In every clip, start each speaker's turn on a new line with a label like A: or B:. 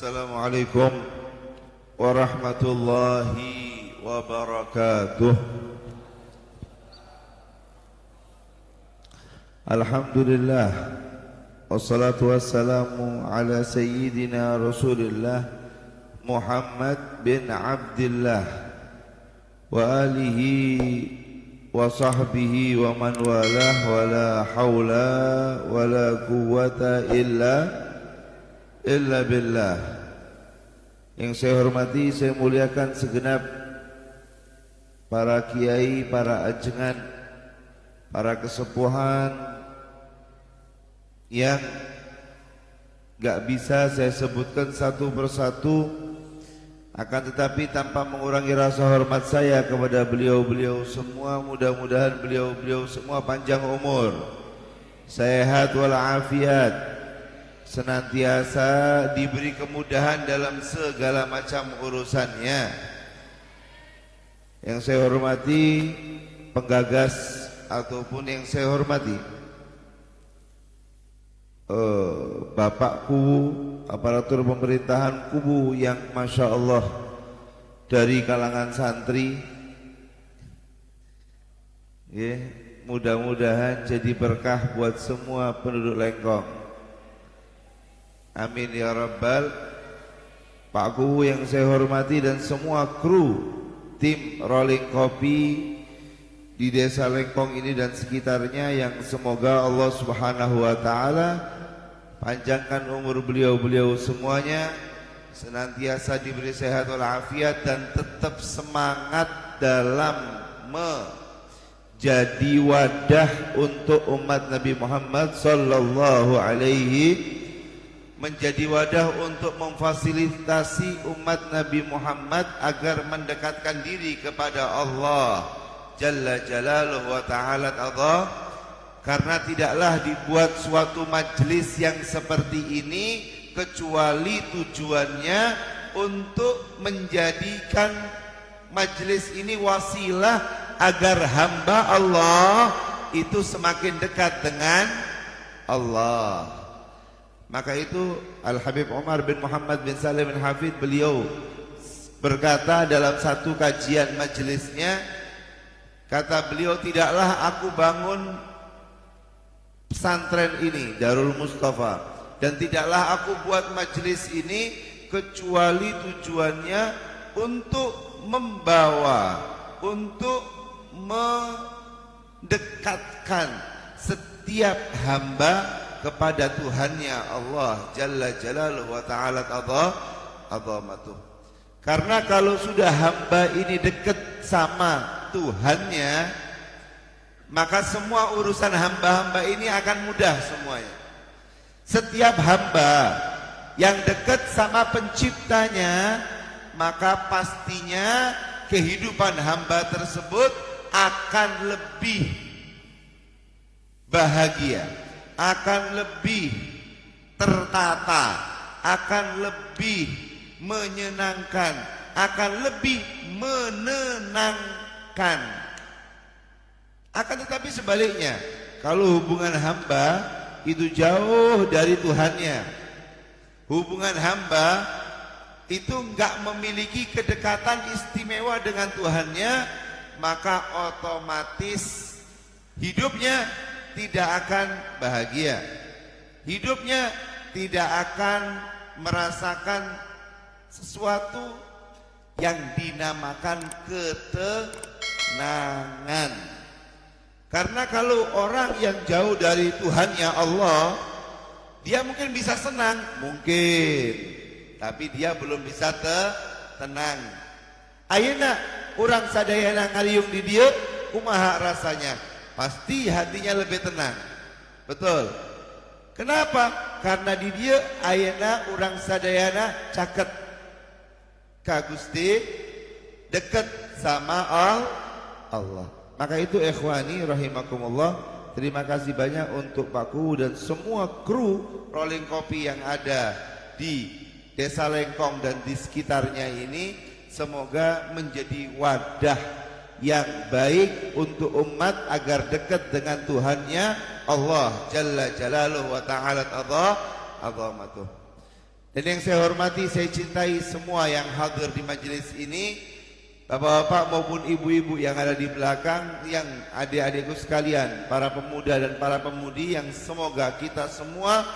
A: Assalamualaikum warahmatullahi wabarakatuh. Alhamdulillah, wassalatu wassalamu ala sayyidina Rasulillah Muhammad bin Abdillah wa alihi wa sahbihi wa man walah, wa la hawla wa la quwwata illa billah. Yang saya hormati, saya muliakan segenap para kiai, para ajengan, para kesepuhan yang gak bisa saya sebutkan satu persatu, akan tetapi tanpa mengurangi rasa hormat saya kepada beliau-beliau semua. Mudah-mudahan beliau-beliau semua panjang umur, sehat walafiat, senantiasa diberi kemudahan dalam segala macam urusannya. Yang saya hormati penggagas ataupun yang saya hormati Bapakku, aparatur pemerintahan kubu yang Masya Allah dari kalangan santri, mudah-mudahan jadi berkah buat semua penduduk Lengkong. Amin ya Rabbal. Pak Kubu yang saya hormati dan semua kru tim Rolling Kopi di Desa Lengkong ini dan sekitarnya, yang semoga Allah Subhanahu wa taala panjangkan umur beliau-beliau semuanya, senantiasa diberi sehat walafiat dan tetap semangat dalam menjadi wadah untuk umat Nabi Muhammad sallallahu alaihi, menjadi wadah untuk memfasilitasi umat Nabi Muhammad agar mendekatkan diri kepada Allah Jalla Jalaluhu wa Ta'ala Allah. Karena tidaklah dibuat suatu majelis yang seperti ini kecuali tujuannya untuk menjadikan majelis ini wasilah agar hamba Allah itu semakin dekat dengan Allah. Maka itu Al-Habib Umar bin Muhammad bin Salim bin Hafid, beliau berkata dalam satu kajian majelisnya, kata beliau, tidaklah aku bangun pesantren ini Darul Mustafa dan tidaklah aku buat majelis ini kecuali tujuannya untuk membawa, untuk mendekatkan setiap hamba kepada Tuhannya Allah Jalla Jalaluhu wa Ta'ala azamatuh. Karena kalau sudah hamba ini dekat sama Tuhannya, maka semua urusan hamba-hamba ini akan mudah semuanya. Setiap hamba yang dekat sama penciptanya, maka pastinya kehidupan hamba tersebut akan lebih bahagia, akan lebih tertata, akan lebih menyenangkan, akan lebih menenangkan. Akan tetapi sebaliknya, kalau hubungan hamba itu jauh dari Tuhannya, hubungan hamba itu enggak memiliki kedekatan istimewa dengan Tuhannya, maka otomatis hidupnya tidak akan bahagia, hidupnya tidak akan merasakan sesuatu yang dinamakan ketenangan. Karena kalau orang yang jauh dari Tuhannya Allah, dia mungkin bisa senang, mungkin, tapi dia belum bisa tenang. Ayeuna urang sadayana ngaliung di dieu, kumaha rasanya? Pasti hatinya lebih tenang. Betul. Kenapa? Karena di dia ayeuna urang sadayana caket ka Gusti, dekat sama Allah. Maka itu ikhwani rahimakumullah, terima kasih banyak untuk Pak Ku dan semua kru Rolling Kopi yang ada di Desa Lengkong dan di sekitarnya ini. Semoga menjadi wadah yang baik untuk umat agar dekat dengan Tuhannya Allah Jalla Jalaluhu wa Ta'ala azamatuh. Dan yang saya hormati, saya cintai semua yang hadir di majelis ini, bapak-bapak maupun ibu-ibu yang ada di belakang, yang adik-adikku sekalian, para pemuda dan para pemudi, yang semoga kita semua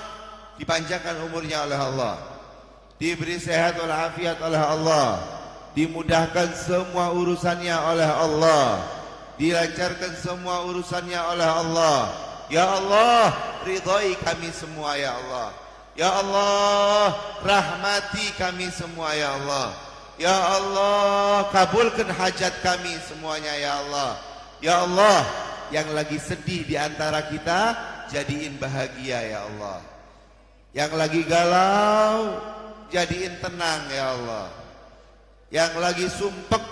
A: dipanjangkan umurnya oleh Allah, diberi sehat walafiat oleh Allah, dimudahkan semua urusannya oleh Allah, dilancarkan semua urusannya oleh Allah. Ya Allah, ridhai kami semua ya Allah. Ya Allah, rahmati kami semua ya Allah. Ya Allah, kabulkan hajat kami semuanya ya Allah. Ya Allah, yang lagi sedih di antara kita, jadiin bahagia ya Allah. Yang lagi galau, jadiin tenang ya Allah. Yang lagi sumpek,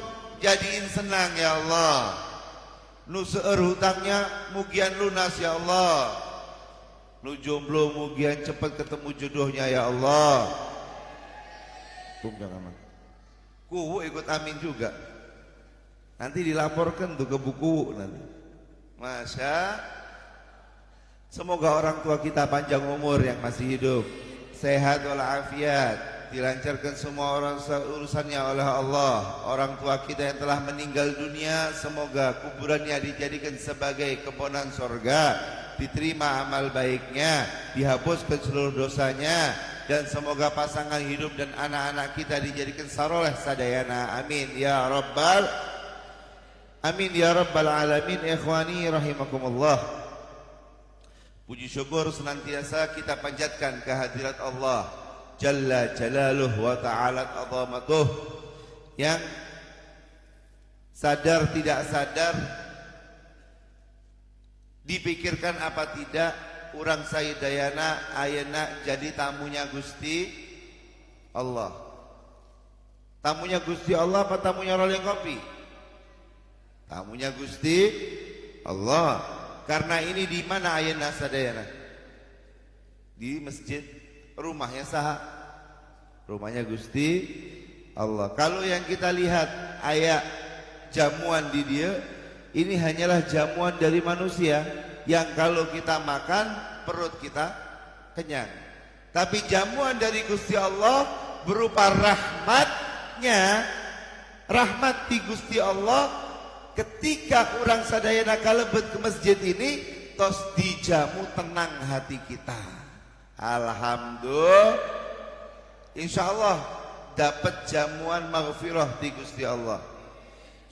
A: jadiin senang ya Allah. Nu seueur hutangnya mugian lunas ya Allah. Nu jomblo mugian cepat ketemu jodohnya ya Allah. Kuwu ikut amin juga. Nanti dilaporkan tuh ke buku nanti. Masya. Semoga orang tua kita panjang umur yang masih hidup, sehat walafiat, dilancarkan semua urusannya oleh Allah. Orang tua kita yang telah meninggal dunia, semoga kuburannya dijadikan sebagai keponan sorga, diterima amal baiknya, dihapuskan seluruh dosanya, dan semoga pasangan hidup dan anak-anak kita dijadikan saroleh sadayana. Amin ya rabbal alamin. Ikhwani rahimakumullah, puji syukur senantiasa kita panjatkan kehadirat Allah Jalla Jalaluh wa Ta'ala Azamatuh, yang sadar tidak sadar, dipikirkan apa tidak, urang saidayana ayeuna jadi tamunya Gusti Allah. Tamunya Gusti Allah apa tamunya rolling kopi? Tamunya Gusti Allah. Karena ini di mana ayeuna sadayana? Di masjid rumahnya saha? Rumahnya Gusti Allah. Kalau yang kita lihat ayat jamuan di dia, ini hanyalah jamuan dari manusia yang kalau kita makan perut kita kenyang. Tapi jamuan dari Gusti Allah berupa rahmatnya, rahmat di Gusti Allah. Ketika orang sadayana kalebet ke masjid ini, tos dijamu tenang hati kita. Alhamdulillah. Insyaallah dapat jamuan maghfirah di Gusti Allah.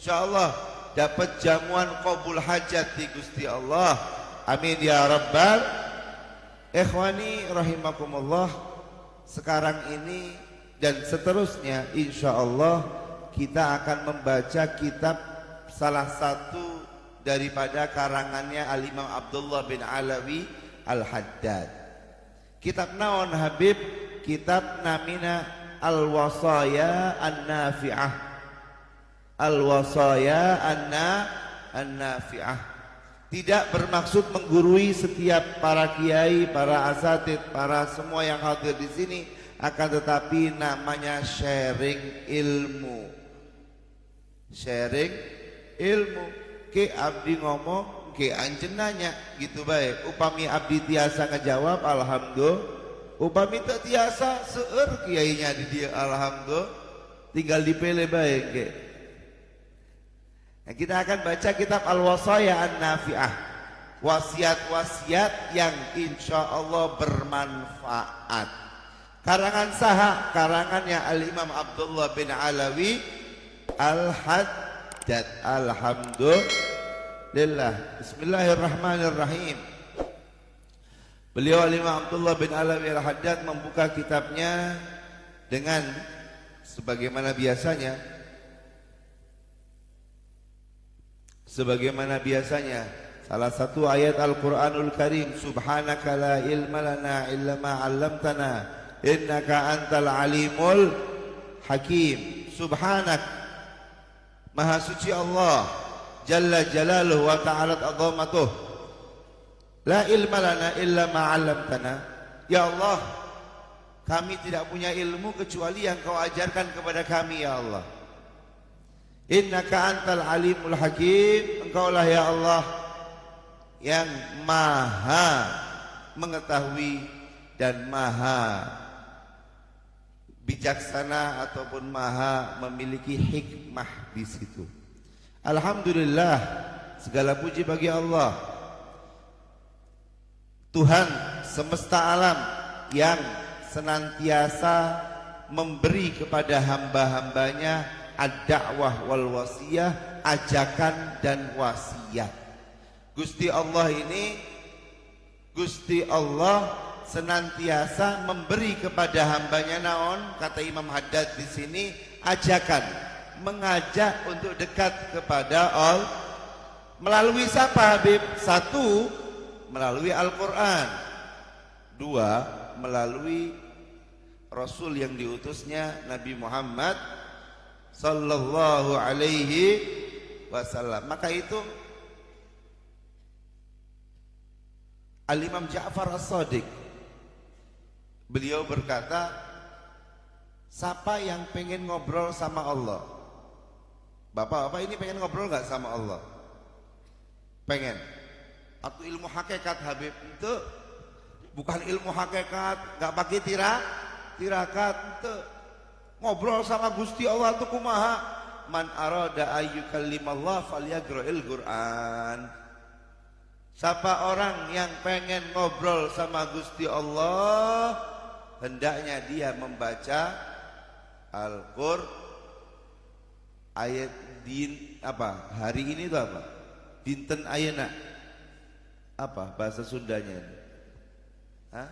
A: Insyaallah dapat jamuan qabul hajat di Gusti Allah. Amin ya rabbal. Ikhwani rahimakumullah, sekarang ini dan seterusnya insyaallah kita akan membaca kitab salah satu daripada karangannya Al-Imam Abdullah bin Alawi Al-Haddad. Kitab naon Habib? Kitab namina Al-Wasaya An-Nafi'ah. Al-Wasaya An-Nafi'ah. Tidak bermaksud menggurui setiap para kiai, para asatid, para semua yang hadir di sini, akan tetapi namanya sharing ilmu. Sharing ilmu. Ke abdi ngomong, ke anjen nanya, gitu baik. Upami abdi tiasa ngejawab, alhamdulillah. Upami tak tiasa seueur kiainya di dia, alhamdulillah. Tinggal dipilih baik ke. Nah, kita akan baca kitab Al-Wasaya An-Nafi'ah, wasiat-wasiat yang insya Allah bermanfaat. Karangan saha? Karangannya Al-Imam Abdullah bin Alawi Al-Haddad. Alhamdulillah. Bismillahirrahmanirrahim. Beliau Al-Imam Abdullah bin Alawi Al-Haddad membuka kitabnya dengan sebagaimana biasanya salah satu ayat Al-Qur'anul Karim, subhanaka la ilma lana illa ma 'allamtana innaka antal alimul hakim. Subhanak, maha suci Allah Jalla Jalaluhu wa Ta'ala Azamatuh, la ilma lana illa ma 'allamtana. Ya Allah, kami tidak punya ilmu kecuali yang Kau ajarkan kepada kami ya Allah. Innaka antal alimul hakim, Engkaulah ya Allah yang maha mengetahui dan maha bijaksana ataupun maha memiliki hikmah di situ. Alhamdulillah, segala puji bagi Allah, Tuhan semesta alam yang senantiasa memberi kepada hamba-hambanya ad-da'wah wal wasiyah, ajakan dan wasiat. Gusti Allah ini, Gusti Allah senantiasa memberi kepada hambanya naon, kata Imam Haddad di sini, ajakan, mengajak untuk dekat kepada Allah. Melalui siapa Habib? Satu, melalui Al-Quran. Dua, melalui Rasul yang diutusnya Nabi Muhammad sallallahu alaihi wasallam. Maka itu Al-Imam Ja'far As-Shadiq, beliau berkata, siapa yang pengen ngobrol sama Allah? Bapak-bapak ini pengen ngobrol gak sama Allah? Pengen. Atau ilmu hakikat Habib? Itu bukan ilmu hakikat, gak pakai tirakat. Itu ngobrol sama Gusti Allah itu kumaha? Man arada ayyukallimallah falyagra'il Qur'an. Siapa orang yang pengen ngobrol sama Gusti Allah, hendaknya dia membaca Al-Qur'an. Ayat din apa? Hari ini itu apa? Dinten ayeuna. Apa bahasa Sundanya ini? Hah?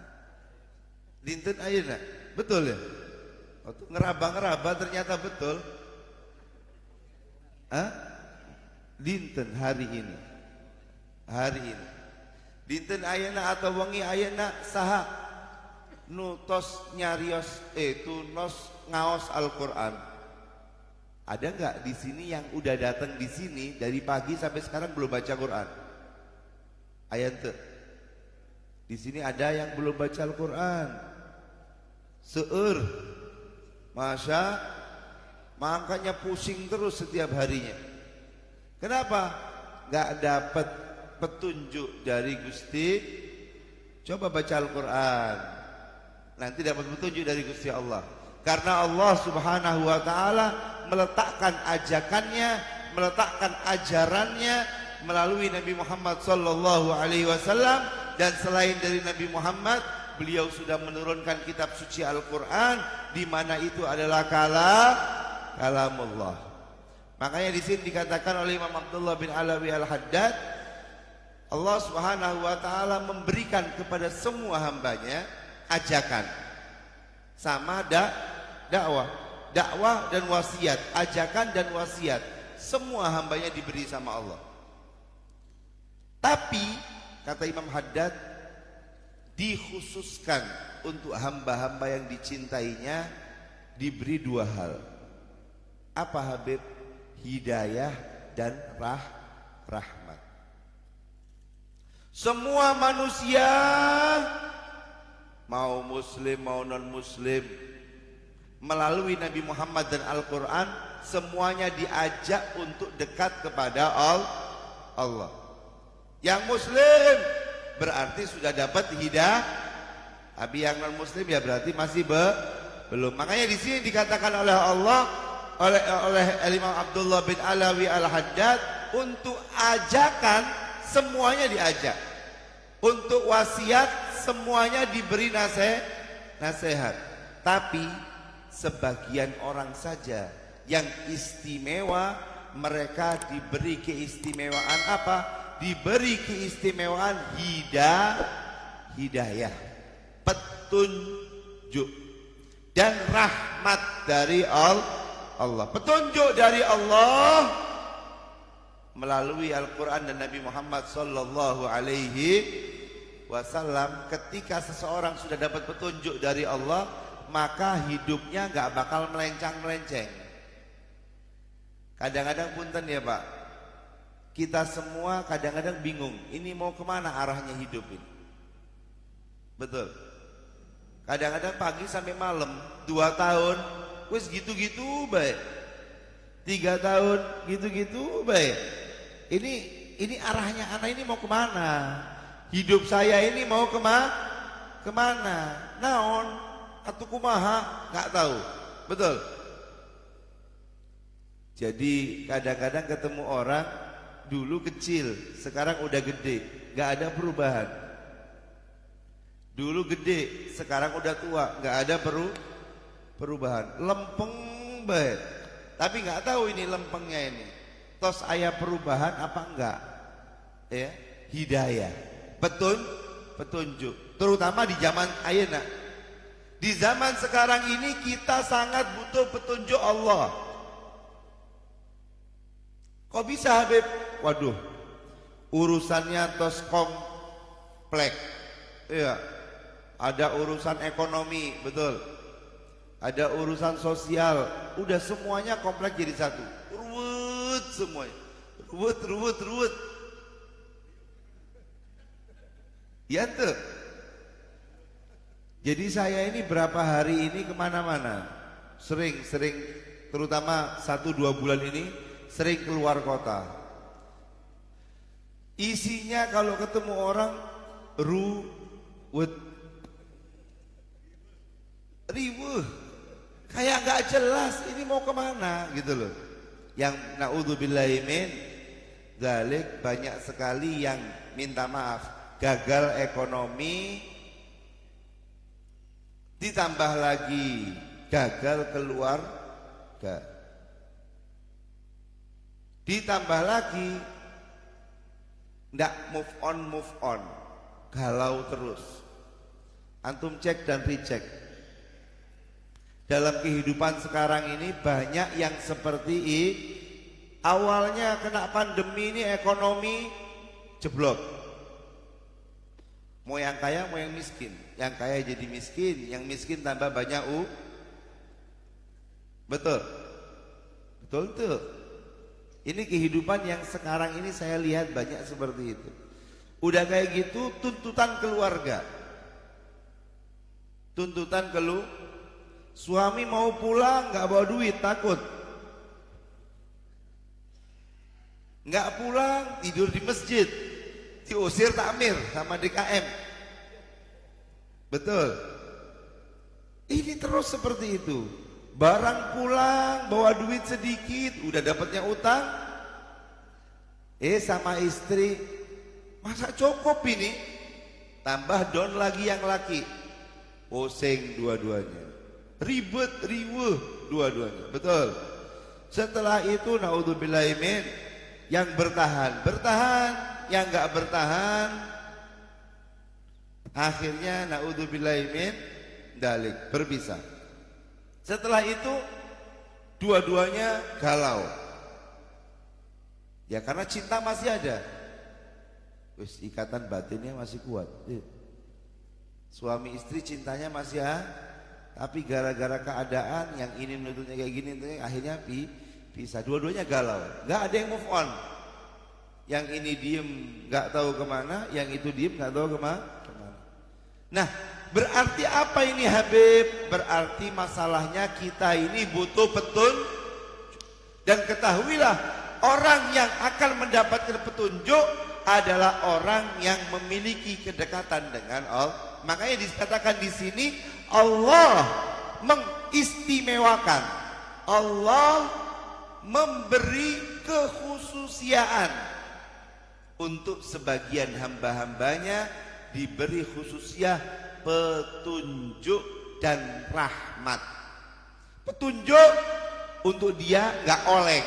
A: Dinten ayeuna. Betul ya? Waktu ngeraba-ngeraba ternyata betul. Hah? Dinten hari ini. Hari ini. Dinten ayeuna atau wengi ayeuna saha nu tos nyarios itu nos ngaos Al-Qur'an. Ada nggak di sini yang udah datang di sini dari pagi sampai sekarang belum baca Quran? Ayat tuh. Di sini ada yang belum baca Al-Quran. Seueur. Makanya pusing terus setiap harinya. Kenapa? Nggak dapat petunjuk dari Gusti. Coba baca Al-Quran, nanti dapat petunjuk dari Gusti Allah. Karena Allah Subhanahu wa ta'ala meletakkan ajakannya, meletakkan ajarannya melalui Nabi Muhammad sallallahu alaihi wasallam, dan selain dari Nabi Muhammad, beliau sudah menurunkan kitab suci Al-Qur'an di mana itu adalah kalamullah. Makanya di sini dikatakan oleh Imam Abdullah bin Alawi Al-Haddad, Allah Subhanahu wa taala memberikan kepada semua hambanya ajakan sama dakwah dan wasiat, ajakan dan wasiat, semua hambanya diberi sama Allah. Tapi kata Imam Haddad, dikhususkan untuk hamba-hamba yang dicintainya diberi dua hal. Apa Habib? Hidayah dan rahmat. Semua manusia, mau muslim mau non muslim, melalui Nabi Muhammad dan Al-Quran, semuanya diajak untuk dekat kepada Allah. Yang muslim berarti sudah dapat hidayah, tapi yang non muslim ya berarti masih belum. Makanya di sini dikatakan oleh Allah, oleh Imam Abdullah bin Alawi Al-Haddad, untuk ajakan semuanya diajak, untuk wasiat semuanya diberi nasihat. Tapi sebagian orang saja yang istimewa, mereka diberi keistimewaan apa? Diberi keistimewaan hidayah, petunjuk dan rahmat dari Allah. Petunjuk dari Allah melalui Al-Quran dan Nabi Muhammad sallallahu alaihi wasallam. Ketika seseorang sudah dapat petunjuk dari Allah, maka hidupnya gak bakal melencang-melenceng. Kadang-kadang punten ya Pak, kita semua kadang-kadang bingung, ini mau kemana arahnya hidup ini. Betul. Kadang-kadang pagi sampai malam, 2 tahun wis gitu-gitu baik, 3 tahun gitu-gitu baik. Ini arahnya anak ini mau kemana? Hidup saya ini mau kemana? Naon? atau kumaha, nggak tahu. Betul. Jadi kadang-kadang ketemu orang dulu kecil, sekarang udah gede, nggak ada perubahan. Dulu gede, sekarang udah tua, nggak ada perubahan. Lempeng banget. Tapi nggak tahu ini lempengnya ini. Tos aya perubahan apa enggak? Ya, hidayah. Petunjuk. Terutama di zaman ayeuna. Di zaman sekarang ini kita sangat butuh petunjuk Allah. Kok bisa Habib? Waduh, urusannya tos komplek. Iya. Ada urusan ekonomi, betul. Ada urusan sosial, udah semuanya komplek jadi satu. Ruwet semuanya. Ruwet. Ya tuh. Jadi saya ini berapa hari ini kemana-mana, sering, terutama 1-2 bulan ini sering keluar kota. Isinya kalau ketemu orang riweuh, kayak gak jelas ini mau kemana gitu loh. Yang naudzubillahi min dzalik, banyak sekali yang minta maaf, gagal ekonomi, ditambah lagi gagal keluarga, ditambah lagi ndak move on, galau terus. Antum cek dan recheck. Dalam kehidupan sekarang ini banyak yang seperti ini. Awalnya kena pandemi ini ekonomi jeblok. Mau yang kaya mau yang miskin. Yang kaya jadi miskin, yang miskin tambah banyak Betul tuh. Ini kehidupan yang sekarang ini saya lihat banyak seperti itu. Udah kayak gitu tuntutan keluarga. Suami mau pulang nggak bawa duit, takut. Nggak pulang, tidur di masjid, diusir takmir sama DKM. Betul. Ini terus seperti itu. Barang pulang, bawa duit sedikit, udah dapatnya utang. Sama istri, masa cukup ini? Tambah don lagi yang laki. Pusing dua-duanya. Riweuh dua-duanya. Betul. Setelah itu naudzubillahi min, yang bertahan, yang enggak bertahan akhirnya naudzubillahi min dalik, berpisah. Setelah itu dua-duanya galau. Ya karena cinta masih ada. Wis, ikatan batinnya masih kuat. Suami istri cintanya masih tapi gara-gara keadaan yang ini menuntutnya kayak gini, akhirnya pisah. Dua-duanya galau, nggak ada yang move on. Yang ini diem nggak tahu kemana, yang itu diem nggak tahu kemana. Nah, berarti apa ini Habib? Berarti masalahnya kita ini butuh petunjuk. Dan ketahuilah, orang yang akan mendapatkan petunjuk adalah orang yang memiliki kedekatan dengan Allah. Makanya dikatakan di sini Allah mengistimewakan, Allah memberi kekhususiaan untuk sebagian hamba-hambanya, diberi khususiyah petunjuk dan rahmat. Petunjuk untuk dia nggak oleng,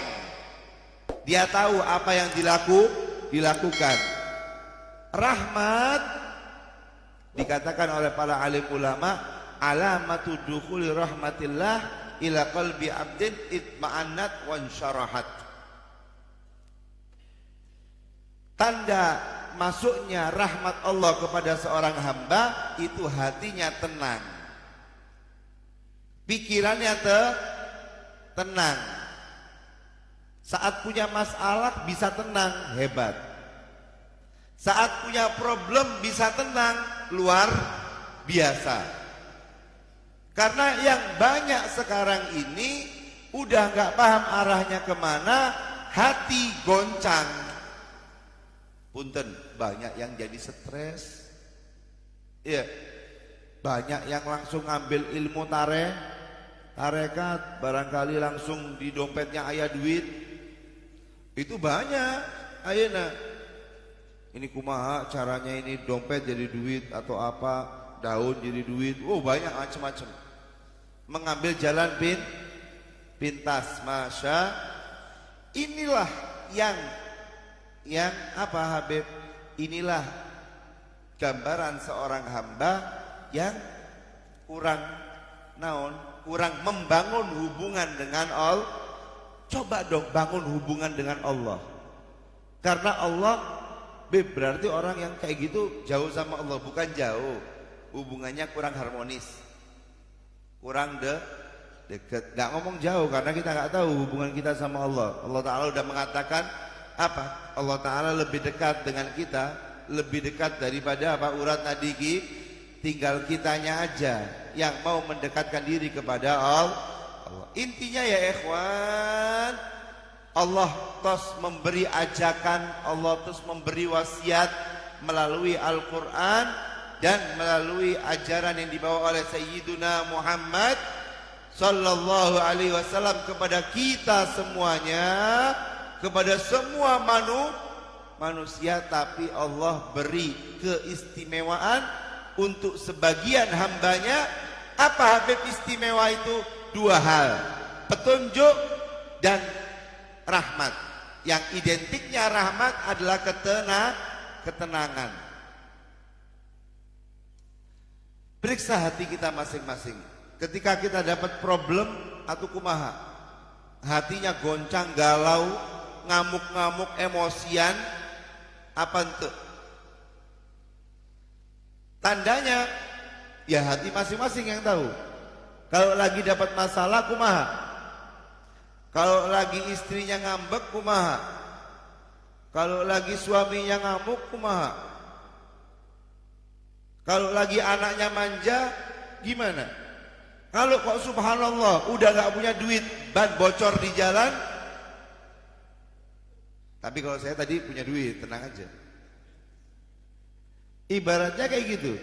A: dia tahu apa yang dilakukan. Rahmat dikatakan oleh para alim ulama, alamatu dukhuli rahmatillah ila qalbi abdin itma'annat wansyarahat. Tanda masuknya rahmat Allah kepada seorang hamba itu hatinya tenang, pikirannya tenang. Saat punya masalah bisa tenang, hebat. Saat punya problem bisa tenang, luar biasa. Karena yang banyak sekarang ini udah nggak paham arahnya kemana, hati goncang. Punten, banyak yang jadi stres. Iya. Banyak yang langsung ngambil ilmu tarekat, barangkali langsung di dompetnya aya duit. Itu banyak. Ayeuna ini kumaha caranya ini dompet jadi duit atau apa, daun jadi duit. Oh, banyak macam-macam. Mengambil jalan pintas. Masya. Inilah yang apa Habib? Inilah gambaran seorang hamba yang kurang membangun hubungan dengan Allah. Coba dong bangun hubungan dengan Allah. Karena Allah, berarti orang yang kayak gitu jauh sama Allah. Bukan jauh, hubungannya kurang harmonis, kurang deket. Gak ngomong jauh karena kita gak tahu hubungan kita sama Allah. Allah Ta'ala udah mengatakan apa? Allah Ta'ala lebih dekat dengan kita, lebih dekat daripada apa? Urat nadi. Tinggal kitanya aja yang mau mendekatkan diri kepada Allah. Intinya ya ikhwan, Allah terus memberi ajakan, Allah terus memberi wasiat melalui Al-Quran dan melalui ajaran yang dibawa oleh Sayyiduna Muhammad Sallallahu Alaihi Wasallam kepada kita semuanya, kepada semua manusia. Tapi Allah beri keistimewaan untuk sebagian hambanya. Apa Habib istimewa itu? Dua hal, petunjuk dan rahmat. Yang identiknya rahmat adalah ketenangan. Periksa hati kita masing-masing. Ketika kita dapat problem atau kumaha, hatinya goncang, galau, ngamuk-ngamuk, emosian, apa ente? Tandanya ya hati masing-masing yang tahu. Kalau lagi dapat masalah kumaha, kalau lagi istrinya ngambek kumaha, kalau lagi suaminya ngamuk kumaha, kalau lagi anaknya manja gimana? Kalau kok subhanallah udah gak punya duit, ban bocor di jalan. Tapi kalau saya tadi punya duit, tenang aja. Ibaratnya kayak gitu.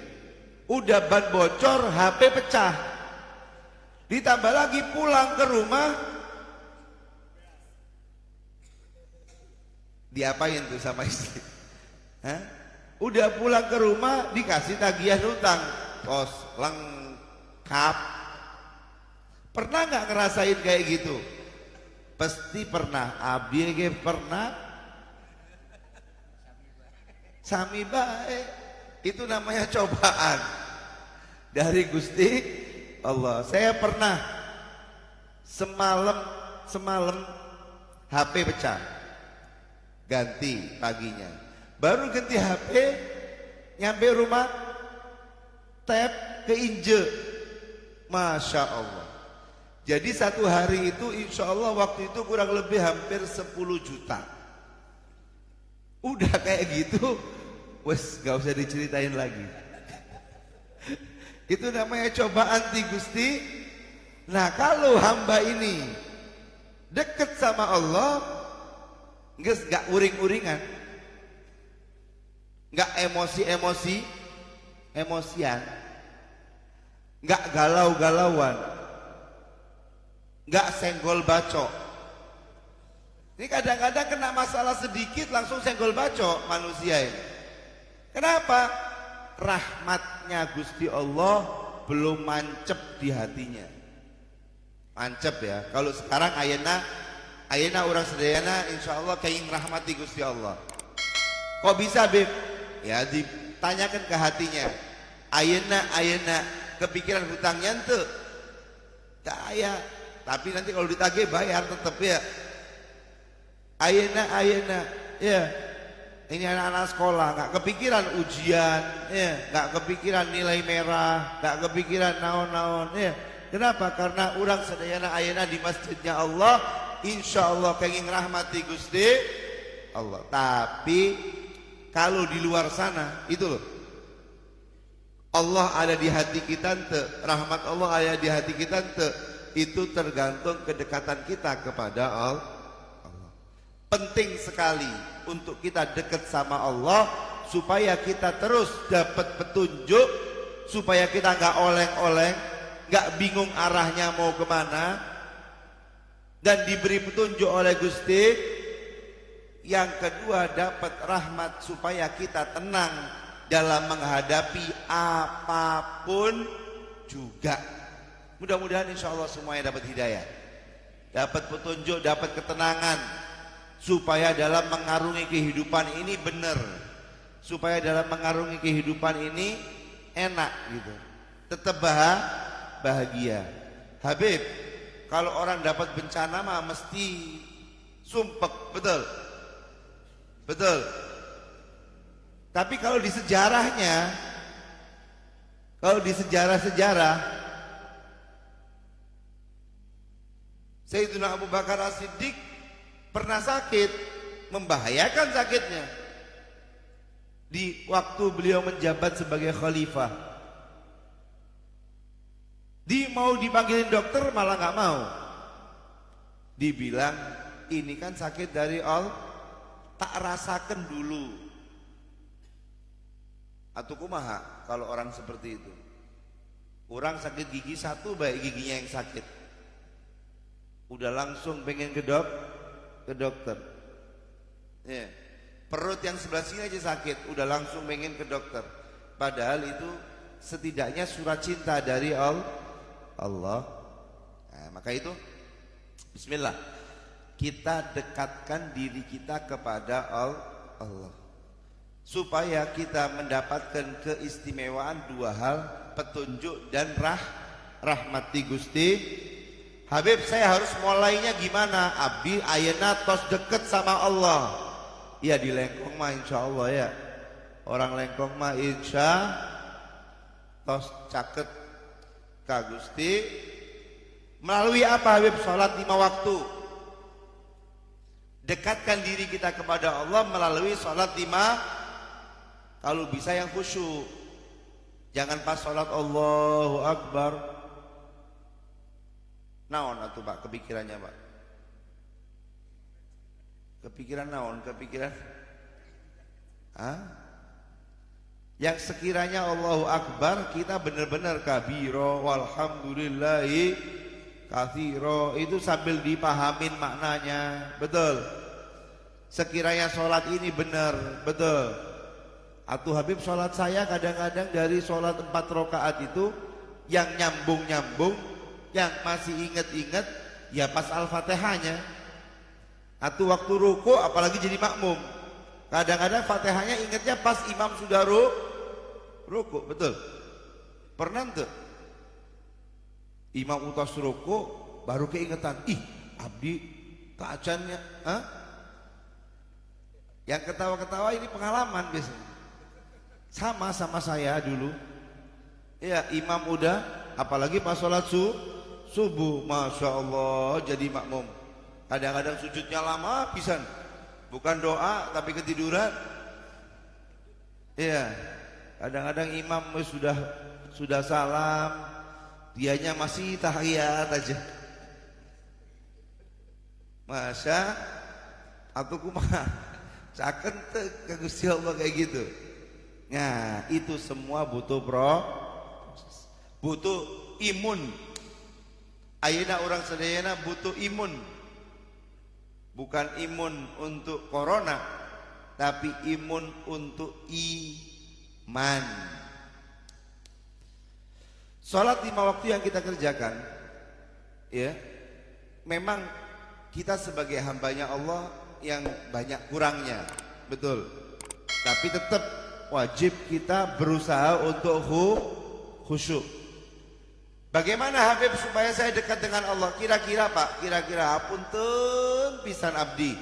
A: Udah ban bocor, HP pecah. Ditambah lagi pulang ke rumah, diapain tuh sama istri? Hah? Udah pulang ke rumah dikasih tagihan utang, pos lengkap. Pernah nggak ngerasain kayak gitu? Pasti pernah. Abi pernah. Sami bae. Itu namanya cobaan dari Gusti Allah. Saya pernah semalam HP pecah, ganti paginya. Baru ganti HP, nyampe rumah tap keinjek. Masya Allah. Jadi satu hari itu insya Allah waktu itu kurang lebih hampir 10 juta. Udah kayak gitu, wes gak usah diceritain lagi. Itu namanya cobaan di Gusti. Nah kalau hamba ini deket sama Allah, gak uring-uringan, gak emosian, gak galau-galauan, gak senggol bacok. Ini kadang-kadang kena masalah sedikit langsung senggol bacok manusia ini. Kenapa? Rahmatnya Gusti Allah belum mancep di hatinya. Mancep ya. Kalau sekarang ayeuna orang sedayana insya Allah kain rahmati Gusti Allah. Kok bisa Beb? Ya ditanyakan ke hatinya. Ayeuna kepikiran hutangnya ente? Tak aya. Tapi nanti kalau ditagih bayar tetap ya. Ayeuna ya. Ini anak-anak sekolah nggak kepikiran ujian, ya, nggak kepikiran nilai merah, nggak kepikiran naon-naon, ya. Kenapa? Karena orang sedayana ayeuna di masjidnya Allah, insya Allah kenging rahmati Gusti Allah. Tapi kalau di luar sana itu loh, Allah ada di hati kita ente, rahmat Allah ada di hati kita ente, itu tergantung kedekatan kita kepada Allah. Penting sekali untuk kita dekat sama Allah supaya kita terus dapat petunjuk, supaya kita nggak oleng-oleng, nggak bingung arahnya mau kemana, dan diberi petunjuk oleh Gusti. Yang kedua, dapat rahmat supaya kita tenang dalam menghadapi apapun juga. Mudah-mudahan insya Allah semuanya dapat hidayah, dapat petunjuk, dapat ketenangan, supaya dalam mengarungi kehidupan ini benar, supaya dalam mengarungi kehidupan ini enak gitu, tetap bahagia. Habib, kalau orang dapat bencana mah mesti sumpek, betul? Betul. Tapi kalau di sejarahnya, kalau di sejarah-sejarah, Sayyidina Abu Bakar As-Siddiq pernah sakit, membahayakan sakitnya di waktu beliau menjabat sebagai khalifah. Mau dipanggilin dokter malah nggak mau. Dibilang ini kan sakit dari Allah, tak rasakan dulu. Atau kumaha kalau orang seperti itu? Orang sakit gigi satu, baik giginya yang sakit, udah langsung pengen ke dokter. Ya. Perut yang sebelah sini aja sakit, udah langsung pengen ke dokter. Padahal itu setidaknya surat cinta dari Allah. Nah, maka itu bismillah, kita dekatkan diri kita kepada Allah supaya kita mendapatkan keistimewaan dua hal, petunjuk dan rahmati Gusti. Habib, saya harus mulainya gimana? Abdi ayeuna tos deket sama Allah. Ya di Lengkong mah insya Allah ya. Orang Lengkong mah insya tos caket ka Gusti. Melalui apa Habib? Sholat 5 waktu. Dekatkan diri kita kepada Allah melalui sholat 5. Kalau bisa yang khusyuk. Jangan pas sholat Allahu Akbar. Naon atuh Pak kepikirannya Pak? Kepikiran naon? Kepikiran? Hah? Yang sekiranya Allahu Akbar kita benar-benar kabiro walhamdulillahi katsiro, itu sambil dipahamin maknanya, betul. Sekiranya sholat ini benar, betul. Atuh Habib, sholat saya kadang-kadang dari sholat 4 rakaat itu yang nyambung-nyambung, yang masih inget-inget ya pas Al-Fatihahnya. Atuh waktu ruku apalagi jadi makmum, kadang-kadang Fatihahnya ingetnya pas imam sudah ruku, betul. Pernah tuh imam utas ruku baru keingetan, ih abdi kacannya, yang ketawa-ketawa ini pengalaman biasanya. Sama saya dulu. Ya imam udah, apalagi pas sholat subuh, masya Allah jadi makmum. Kadang-kadang sujudnya lama pisan, bukan doa tapi ketiduran. Iya, kadang-kadang imam sudah salam, dianya masih tahiyat aja. Masa aku kumaha caken teu ka Gusti Allah kayak gitu. Nah, itu semua butuh butuh imun. Ayeuna orang sadayana butuh imun. Bukan imun untuk corona, tapi imun untuk iman. Sholat 5 waktu yang kita kerjakan, ya, memang kita sebagai hambanya Allah yang banyak kurangnya, betul. Tapi tetap wajib kita berusaha untuk khusyuk. Bagaimana Habib supaya saya dekat dengan Allah? Kira-kira Pak, kira-kira apunten pisan abdi.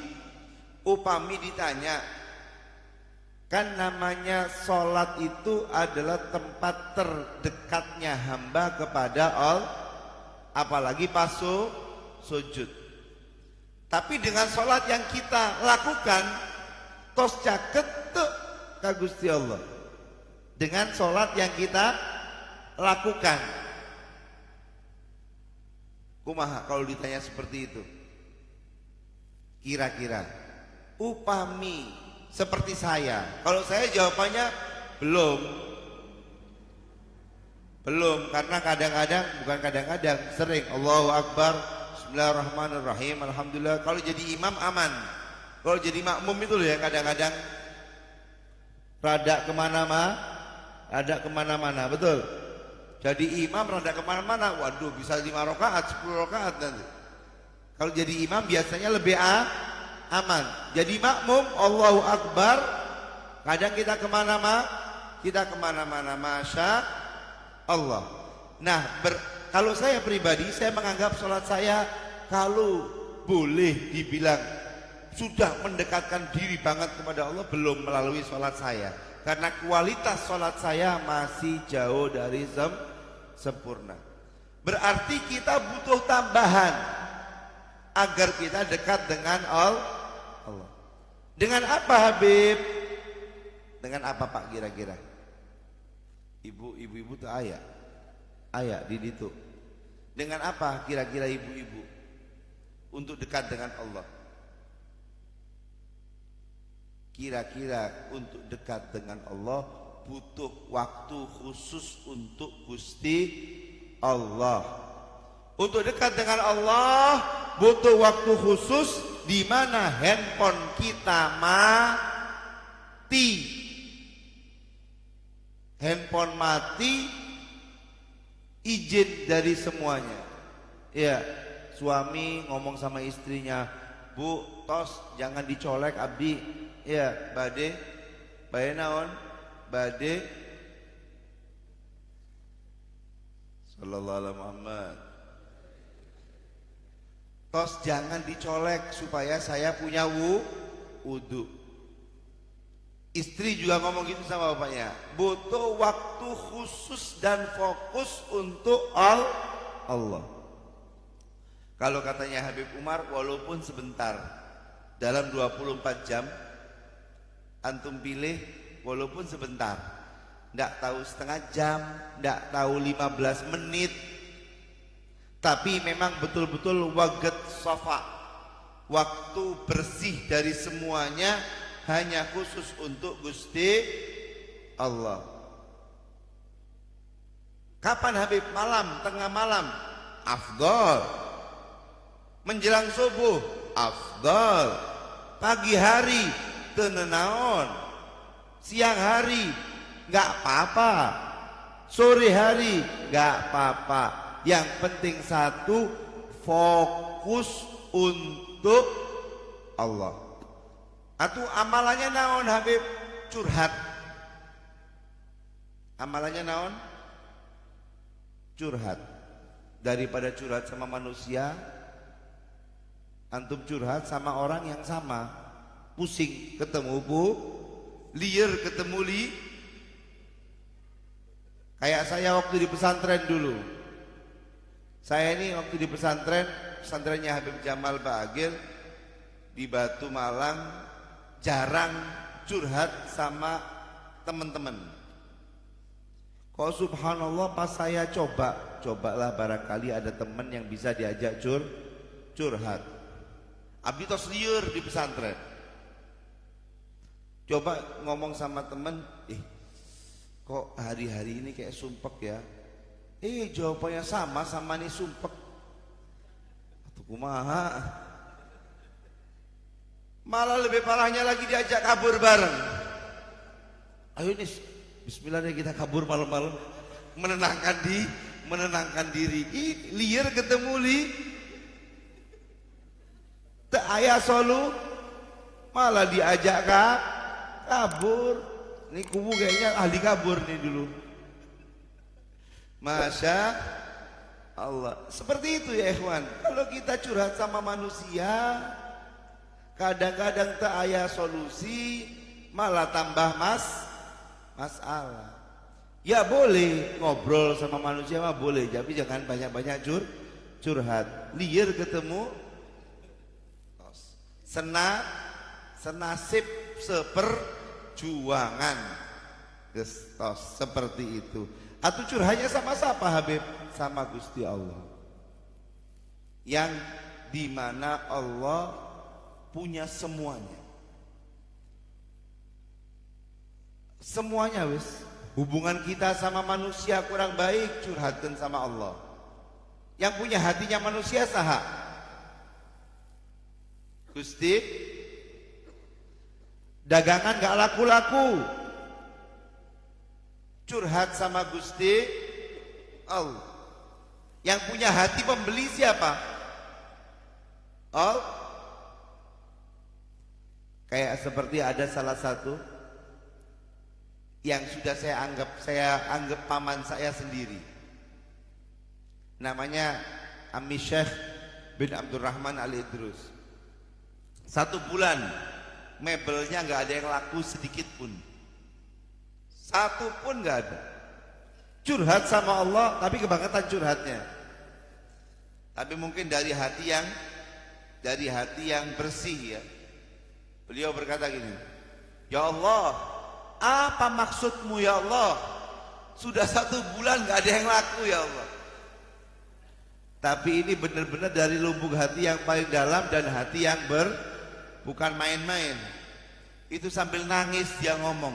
A: Upami ditanya, kan namanya sholat itu adalah tempat terdekatnya hamba kepada Allah, apalagi pas sujud. Tapi dengan sholat yang kita lakukan, tos caket tuh ka Gusti Allah. Dengan sholat yang kita lakukan, kumaha kalau ditanya seperti itu? Kira-kira upami seperti saya. Kalau saya jawabannya belum. Belum, karena kadang-kadang, bukan kadang-kadang, sering Allahu Akbar, Bismillahirrahmanirrahim, Alhamdulillah. Kalau jadi imam aman. Kalau jadi makmum itu loh ya kadang-kadang rada kemana-mana, betul. Jadi imam rada kemana-mana, waduh bisa 5 rakaat, 10 rakaat nanti. Kalau jadi imam biasanya lebih aman. Jadi makmum Allahu Akbar, kadang kita kemana-mana, Masya Allah. Nah, kalau saya pribadi, saya menganggap sholat saya kalau boleh dibilang sudah mendekatkan diri banget kepada Allah, belum melalui sholat saya, karena kualitas sholat saya masih jauh dari sempurna. Berarti kita butuh tambahan agar kita dekat dengan Allah. Dengan apa Habib? Dengan apa Pak kira-kira? Ibu-ibu tuh ayah di situ. Dengan apa kira-kira ibu-ibu untuk dekat dengan Allah? Kira-kira untuk dekat dengan Allah butuh waktu khusus untuk Gusti Allah. Untuk dekat dengan Allah butuh waktu khusus di mana handphone kita mati. Handphone mati, izin dari semuanya. Ya, suami ngomong sama istrinya, "Bu, tos jangan dicolek abdi." Ya, bade naon? Bade sallallahu alaihi Muhammad. Tos jangan dicolek supaya saya punya wudu. Istri juga ngomong gitu sama bapaknya. Butuh waktu khusus dan fokus untuk Allah. Kalau katanya Habib Umar, walaupun sebentar, dalam 24 jam antum pilih walaupun sebentar, nggak tahu setengah jam, nggak tahu 15 menit, tapi memang betul-betul waget sofa, waktu bersih dari semuanya, hanya khusus untuk Gusti Allah. Kapan Habib? Malam, tengah malam, afdal. Menjelang subuh, afdal. Pagi hari, tenenaon. Siang hari, nggak apa-apa. Sore hari, nggak apa-apa. Yang penting satu, fokus untuk Allah. Atau amalannya naon Habib? Curhat. Amalannya naon? Curhat. Daripada curhat sama manusia, antum curhat sama orang yang sama. Pusing ketemu liar ketemu kayak saya waktu di pesantren dulu. Saya ini waktu di pesantrennya Habib Jamal Ba'agil di Batu Malang, jarang curhat sama teman-teman. Kok subhanallah pas saya cobalah barangkali ada teman yang bisa diajak curhat. Abdi tos lieur di pesantren. Coba ngomong sama teman, kok hari-hari ini kayak sumpek ya? Jawabannya sama nih sumpek. Atau kumaha? Malah lebih parahnya lagi diajak kabur bareng. Ayo nih, bismillah deh kita kabur malam-malam, menenangkan diri. Liar ketemu teu aya solu, malah diajak kabur. Ini kubu kayaknya ahli kabur nih dulu. Masya Allah. Seperti itu ya ikhwan. Kalau kita curhat sama manusia, kadang-kadang tak aya solusi, malah tambah masalah. Ya boleh ngobrol sama manusia mah boleh, tapi jangan banyak-banyak curhat. Liar ketemu senasib seperjuangan, gestos seperti itu. Atau curhatnya sama siapa Habib? Sama Gusti Allah, yang dimana Allah punya semuanya wis. Hubungan kita sama manusia kurang baik, curhatkan sama Allah. Yang punya hatinya manusia saha? Gusti, dagangan gak laku-laku, curhat sama Gusti Allah. Yang punya hati pembeli siapa? Allah. Kayak seperti ada salah satu yang sudah saya anggap paman saya sendiri. Namanya Ammi Syekh bin Abdurrahman Al-Idrus. 1 bulan mebelnya nggak ada yang laku sedikit pun, 1 pun nggak ada. Curhat sama Allah, tapi kebangetan curhatnya. Tapi mungkin dari hati yang bersih ya. Beliau berkata gini, ya Allah, apa maksudmu ya Allah? Sudah 1 bulan gak ada yang laku ya Allah. Tapi ini benar-benar dari lubuk hati yang paling dalam, dan hati yang bukan main-main. Itu sambil nangis dia ngomong.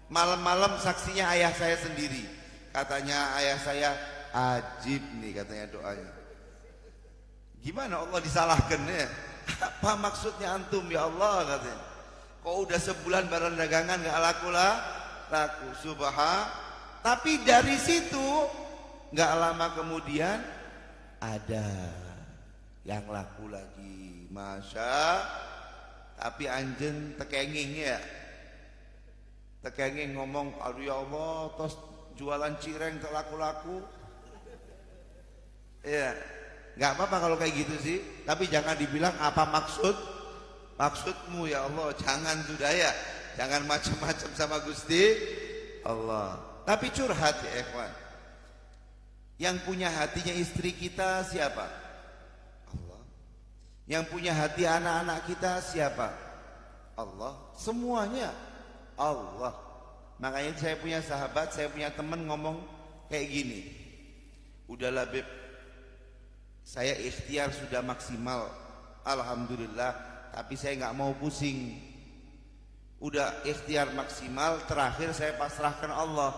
A: Malam-malam saksinya ayah saya sendiri. Katanya ayah saya, ajib nih katanya doanya. Gimana Allah disalahkan ya? Apa maksudnya antum ya Allah katanya? Kok udah sebulan barang dagangan gak laku subhan. Tapi dari situ gak lama kemudian ada yang laku lagi, masya. Tapi anjen tekenging ya, tekenging ngomong, aduh ya Allah, tos jualan cireng tak laku-laku. Ya, gak apa-apa kalau kayak gitu sih. Tapi jangan dibilang apa maksudmu ya Allah. Jangan sudah ya, jangan macam-macam sama Gusti Allah. Tapi curhat ya ikhwan. Yang punya hatinya istri kita siapa? Allah. Yang punya hati anak-anak kita siapa? Allah. Semuanya Allah. Makanya saya punya sahabat, saya punya teman ngomong kayak gini, udahlah beb, saya ikhtiar sudah maksimal, alhamdulillah, tapi saya nggak mau pusing. Udah ikhtiar maksimal, terakhir saya pasrahkan Allah.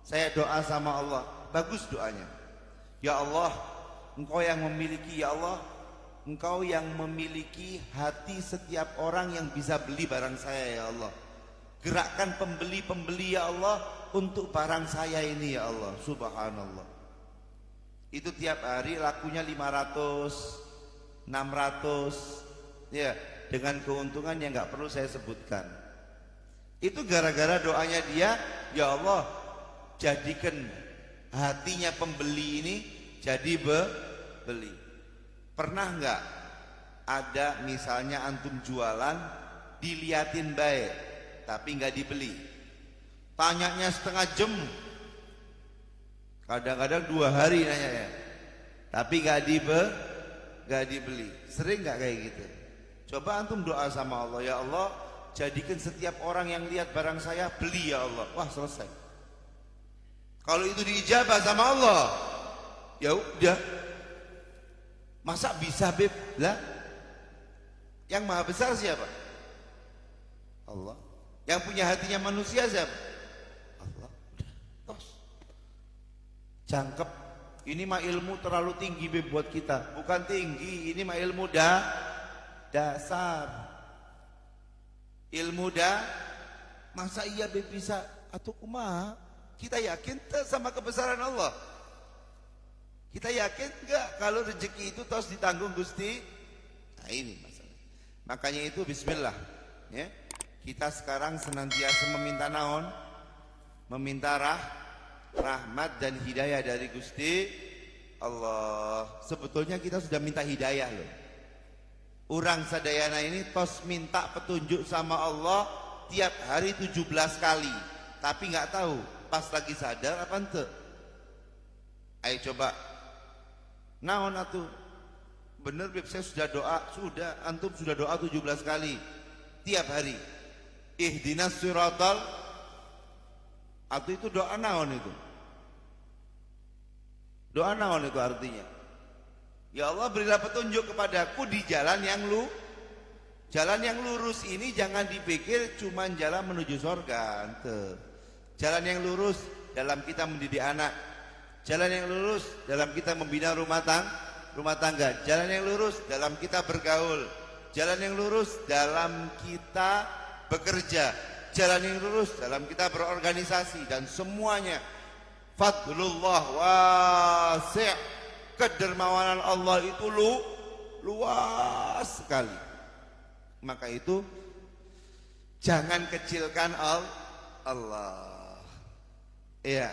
A: Saya doa sama Allah, bagus doanya. Ya Allah, Engkau yang memiliki, ya Allah, Engkau yang memiliki hati setiap orang yang bisa beli barang saya ya Allah. Gerakkan pembeli-pembeli ya Allah untuk barang saya ini ya Allah. Subhanallah. Itu tiap hari lakunya 500, 600 ya, dengan keuntungan yang nggak perlu saya sebutkan. Itu gara-gara doanya dia, ya Allah, jadikan hatinya pembeli ini jadi beli. Pernah nggak ada misalnya antum jualan diliatin baik tapi nggak dibeli, tanyanya setengah jam, kadang-kadang 2 hari nanya ya, tapi nggak dibeli. Sering nggak kayak gitu? Coba antum doa sama Allah, ya Allah, jadikan setiap orang yang lihat barang saya beli ya Allah. Wah, selesai. Kalau itu diijabah sama Allah, ya udah. Masa bisa beb? Lah, yang maha besar siapa? Allah. Yang punya hatinya manusia siapa? Allah. Tos. Cangkep. Ini mah ilmu terlalu tinggi beb buat kita. Bukan tinggi, ini mah ilmu dasar. Ilmu masa iya beb bisa atau kumaha? Kita yakin sama kebesaran Allah? Kita yakin enggak kalau rezeki itu tos ditanggung Gusti? Nah ini masalah. Makanya itu bismillah ya. Kita sekarang senantiasa meminta naon? Meminta rahmat dan hidayah dari Gusti Allah. Sebetulnya kita sudah minta hidayah loh. Urang sadayana ini tos minta petunjuk sama Allah tiap hari 17 kali. Tapi nggak tahu pas lagi sadar apa ente. Ayo coba. Naon atuh? Bener beb, saya sudah doa, sudah antum sudah doa 17 kali tiap hari. Ihdinas siratal, atau itu doa naon itu? Doa naon itu artinya? Ya Allah, berilah petunjuk kepadaku di jalan yang lurus ini. Jangan dipikir cuman jalan menuju surga. Jalan yang lurus dalam kita mendidik anak. Jalan yang lurus dalam kita membina rumah tangga. Jalan yang lurus dalam kita bergaul. Jalan yang lurus dalam kita bekerja. Jalan yang lurus dalam kita berorganisasi. Dan semuanya fadlullah wasi'. Kedermawanan Allah itu luas sekali. Maka itu jangan kecilkan Allah. Ya,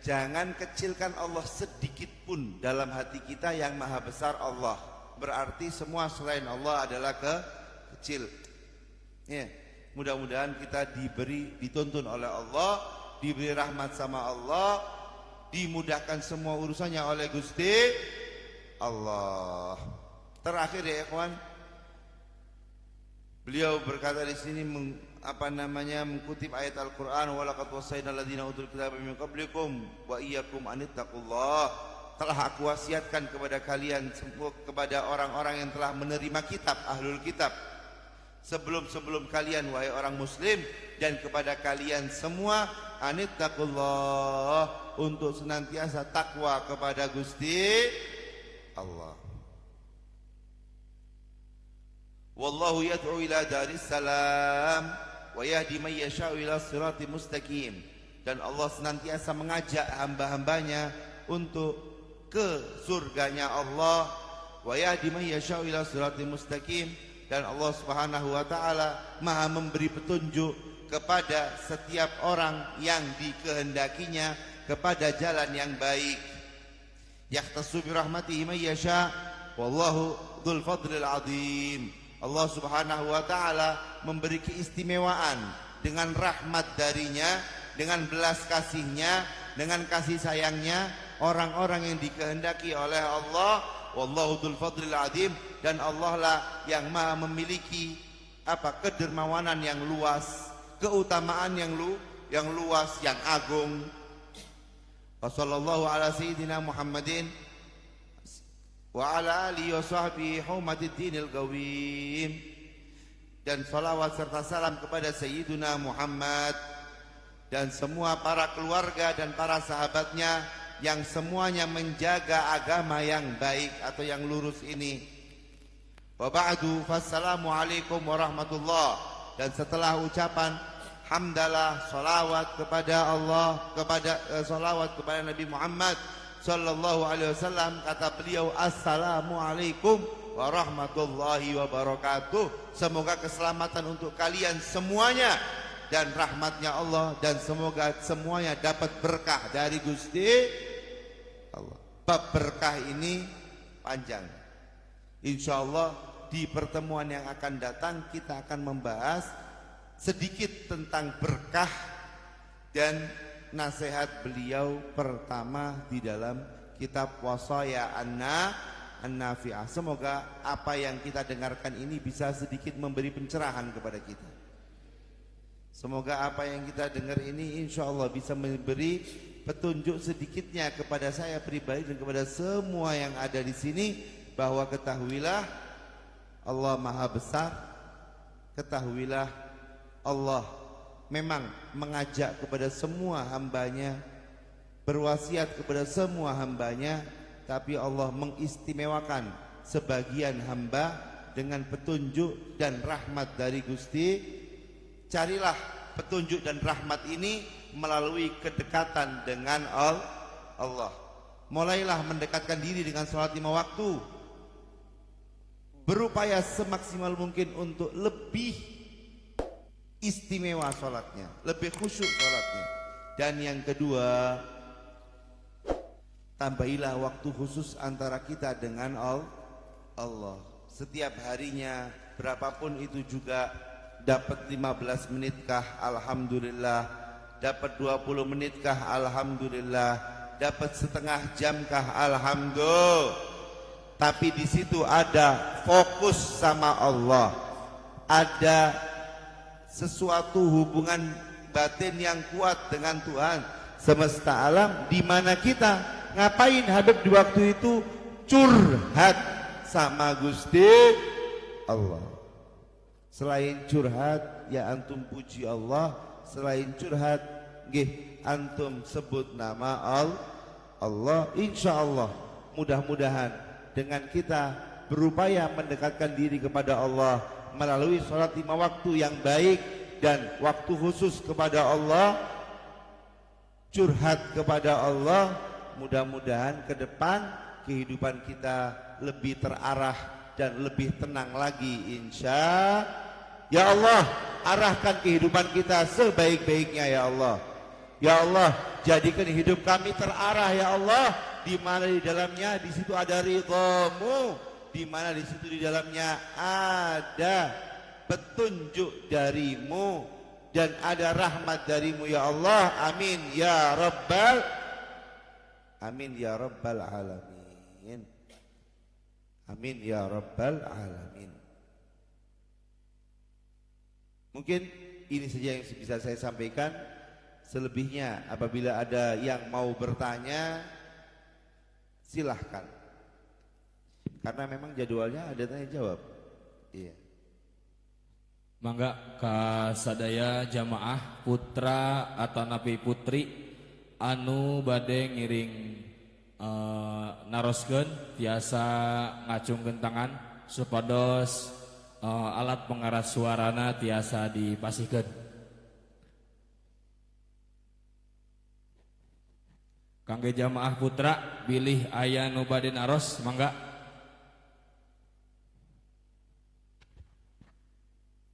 A: jangan kecilkan Allah sedikit pun dalam hati kita yang maha besar Allah. Berarti semua selain Allah adalah kecil. Ya, mudah-mudahan kita dituntun oleh Allah, diberi rahmat sama Allah, dimudahkan semua urusannya oleh Gusti Allah. Terakhir ya ikhwan, beliau berkata di sini mengutip ayat Al-Qur'an, wa laqad wasaina alladziina utul kitaba min qablikum wa iyyakum an ittaqullah. Telah aku wasiatkan kepada kalian, kepada orang-orang yang telah menerima kitab, ahlul kitab, sebelum kalian wahai orang muslim, dan kepada kalian semua, an ittaqullah, untuk senantiasa takwa kepada Gusti Allah. Wallahu yad'u ila daris salam wa yahdi man yasha'u ila siratim mustaqim. Dan Allah senantiasa mengajak hamba-hambanya untuk ke surganya Allah. Wa yahdi man yasha'u ila siratim mustaqim. Dan Allah Subhanahu wa taala Maha memberi petunjuk kepada setiap orang yang dikehendakinya kepada jalan yang baik. Yahtassu bi rahmatihi man yasha' wallahu dzul fadlil 'adzim. Allah Subhanahu wa taala memberi keistimewaan dengan rahmat darinya, dengan belas kasihnya, dengan kasih sayangnya orang-orang yang dikehendaki oleh Allah. Wallahu dzul fadlil 'adzim. Dan Allah lah yang Maha memiliki kedermawanan yang luas, keutamaan yang luas, yang agung. Wassallallahu ala sayyidina Muhammadin wa ala alihi wa sahbihi humatid dinil qawim. Dan salawat serta salam kepada Sayyiduna Muhammad dan semua para keluarga dan para sahabatnya yang semuanya menjaga agama yang baik atau yang lurus ini. Wa ba'du, fassalamu alaikum warahmatullah. Dan setelah ucapan hamdalah, salawat kepada Allah, salawat kepada Nabi Muhammad sallallahu alaihi wasallam, kata beliau, assalamualaikum warahmatullahi wabarakatuh. Semoga keselamatan untuk kalian semuanya dan rahmatnya Allah, dan semoga semuanya dapat berkah dari Gusti Allah. Bab berkah ini panjang. Insyaallah di pertemuan yang akan datang kita akan membahas sedikit tentang berkah dan nasihat beliau pertama di dalam kitab Wasaya An-Nafi'ah. Semoga apa yang kita dengarkan ini bisa sedikit memberi pencerahan kepada kita. Semoga apa yang kita dengar ini insya Allah bisa memberi petunjuk sedikitnya kepada saya pribadi dan kepada semua yang ada di sini, bahwa ketahuilah Allah Maha Besar, ketahuilah Allah memang mengajak kepada semua hambanya, berwasiat kepada semua hambanya, tapi Allah mengistimewakan sebagian hamba dengan petunjuk dan rahmat dari Gusti. Carilah petunjuk dan rahmat ini melalui kedekatan dengan Allah. Mulailah mendekatkan diri dengan salat 5 waktu. Berupaya semaksimal mungkin untuk lebih istimewa sholatnya, lebih khusyuk sholatnya. Dan yang kedua, tambahilah waktu khusus antara kita dengan Allah. Setiap harinya, berapapun itu juga, dapat 15 menitkah, alhamdulillah. Dapat 20 menitkah, alhamdulillah. Dapat setengah jamkah, alhamdulillah. Tapi di situ ada fokus sama Allah, ada sesuatu hubungan batin yang kuat dengan Tuhan semesta alam, di mana kita ngapain habib di waktu itu? Curhat sama Gusti Allah. Selain curhat, ya antum puji Allah. Selain curhat, nggih antum sebut nama Allah, insyaallah mudah-mudahan dengan kita berupaya mendekatkan diri kepada Allah melalui sholat 5 waktu yang baik dan waktu khusus kepada Allah, curhat kepada Allah, mudah-mudahan ke depan kehidupan kita lebih terarah dan lebih tenang lagi insya. Ya Allah, arahkan kehidupan kita sebaik-baiknya ya Allah. Ya Allah, jadikan hidup kami terarah ya Allah, di mana di dalamnya di situ ada ridhamu, di mana di situ di dalamnya ada petunjuk darimu dan ada rahmat darimu ya Allah. Amin ya rabbal alamin. Amin ya rabbal alamin. Mungkin ini saja yang bisa saya sampaikan. Selebihnya apabila ada yang mau bertanya silahkan, karena memang jadwalnya ada tanya jawab. Iya.
B: Mangga ka sadaya jamaah putra atau napi putri anu bade ngiring naroskeun tiasa ngacungkeun tangan supados alat pengeras suarana tiasa dipasihkeun. Kangge jamaah putra bilih aya nu bade naros mangga.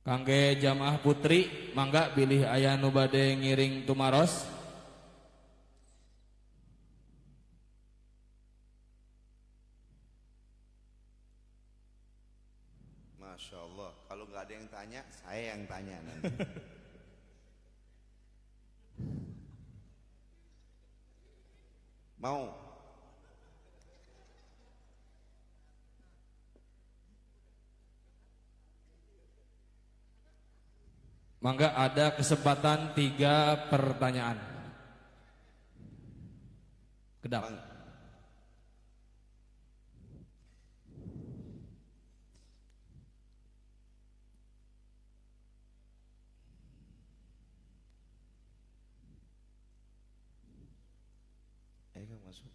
B: Kangge jamaah putri mangga bilih aya nu bade ngiring tumaros.
A: Masya Allah, kalau nggak ada yang tanya, saya yang tanya nanti. Mau?
B: Mangga ada kesempatan 3 pertanyaan. Kedap.
A: Masuk.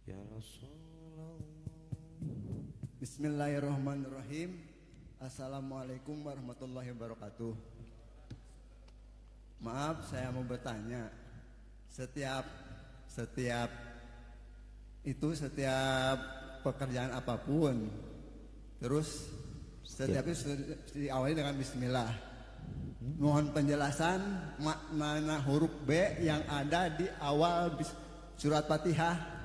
A: Ya Rasulullah.
C: Bismillahirrahmanirrahim. Assalamualaikum warahmatullahi wabarakatuh. Maaf, saya mau bertanya. Setiap pekerjaan apapun, terus setiap itu diawali dengan bismillah. Mohon penjelasan makna huruf B yang ada di awal surat Fatihah.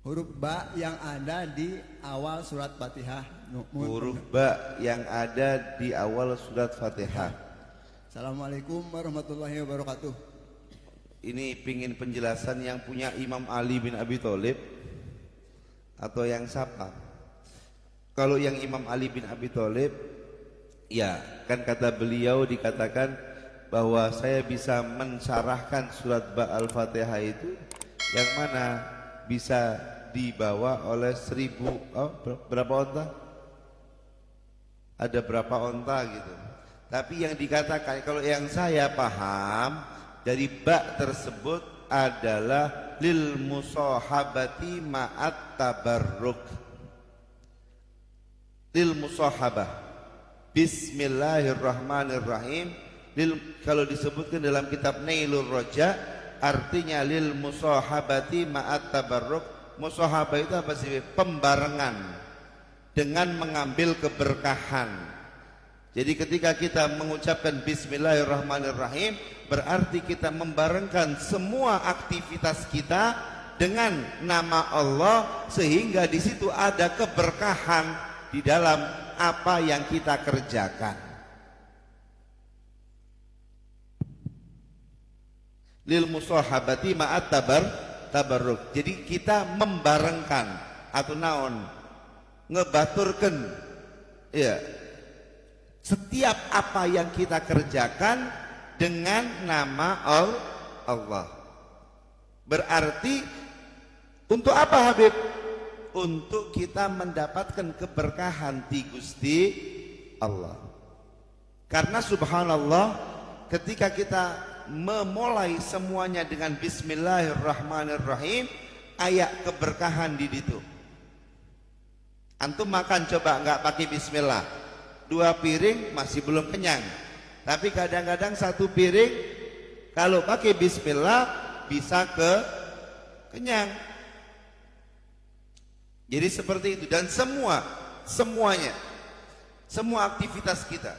C: Huruf ba yang ada di awal surat Fatihah.
A: Huruf ba yang ada di awal surat Fatihah.
C: Assalamualaikum warahmatullahi wabarakatuh.
A: Ini pingin penjelasan yang punya Imam Ali bin Abi Thalib atau yang siapa? Kalau yang Imam Ali bin Abi Thalib, ya kan kata beliau dikatakan bahwa saya bisa mensyarahkan surat ba al-Fatihah itu yang mana bisa dibawa oleh 1000 berapa onta? Ada berapa onta gitu. Tapi yang dikatakan kalau yang saya paham dari ba tersebut adalah lil musahabati ma'at tabarruk. Lil musahabah. Bismillahirrahmanirrahim. Kalau disebutkan dalam kitab Nailur Raja artinya lil musahabati ma'at tabarruk. Musahabah itu apa sih? Pembarengan dengan mengambil keberkahan. Jadi ketika kita mengucapkan Bismillahirrahmanirrahim, berarti kita membarengkan semua aktivitas kita dengan nama Allah, sehingga di situ ada keberkahan di dalam apa yang kita kerjakan. Lil musahabati ma'at tabarruk. Jadi kita membarengkan atau naon ngebaturkan ya setiap apa yang kita kerjakan dengan nama Allah. Berarti untuk apa Habib? untuk kita mendapatkan keberkahan di Gusti Allah. Karena subhanallah, ketika kita memulai semuanya dengan bismillahirrahmanirrahim, ayat keberkahan di situ. Antum makan coba nggak pakai bismillah, 2 piring masih belum kenyang. Tapi kadang-kadang 1 piring kalau pakai bismillah bisa kenyang. Jadi seperti itu. Dan semuanya, semua aktivitas kita,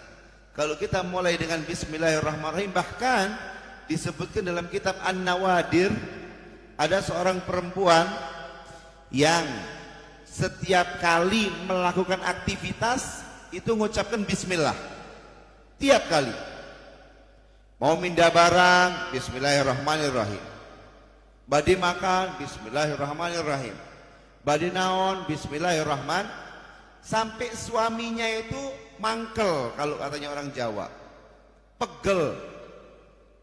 A: kalau kita mulai dengan bismillahirrahmanirrahim, bahkan disebutkan dalam kitab An-Nawadir, ada seorang perempuan yang setiap kali melakukan aktivitas itu mengucapkan bismillah. Tiap kali mau mindah barang, bismillahirrahmanirrahim. Badi makan, bismillahirrahmanirrahim. Badi naon, bismillahirrahman. Sampai suaminya itu mangkel, kalau katanya orang Jawa, pegel.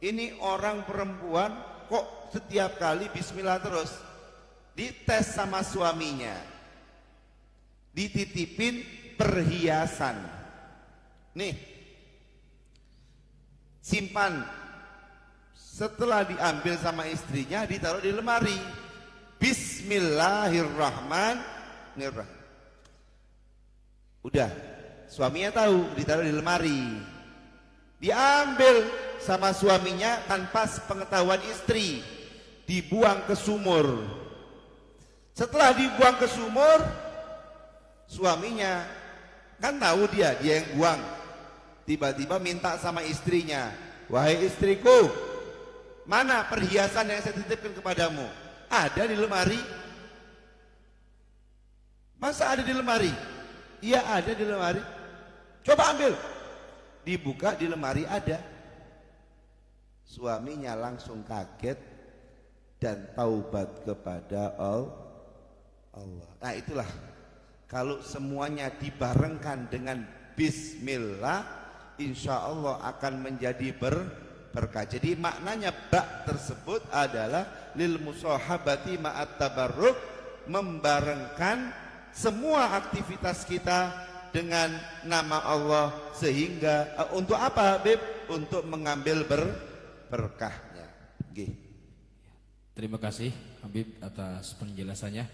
A: Ini orang perempuan kok setiap kali bismillah terus. Dites sama suaminya, dititipin perhiasan. Nih, simpan. Setelah diambil sama istrinya, ditaruh di lemari. Bismillahirrahmanirrahim. Udah, suaminya tahu, ditaruh di lemari. Diambil sama suaminya tanpa sepengetahuan istri, dibuang ke sumur. Setelah dibuang ke sumur, suaminya kan tahu dia yang buang. Tiba-tiba minta sama istrinya, "Wahai istriku, mana perhiasan yang saya titipkan kepadamu?" "Ada di lemari." "Masa ada di lemari?" "Iya, ada di lemari." "Coba ambil." Dibuka, di lemari ada. Suaminya langsung kaget dan taubat kepada Allah. Nah itulah, kalau semuanya dibarengkan dengan bismillah, insya Allah akan menjadi berkah. Jadi maknanya bak tersebut adalah lil musahabati ma'at tabarruk, membarengkan semua aktivitas kita dengan nama Allah, sehingga untuk apa, Beb? Untuk mengambil berkahnya. Nggih.
B: Terima kasih Habib atas penjelasannya.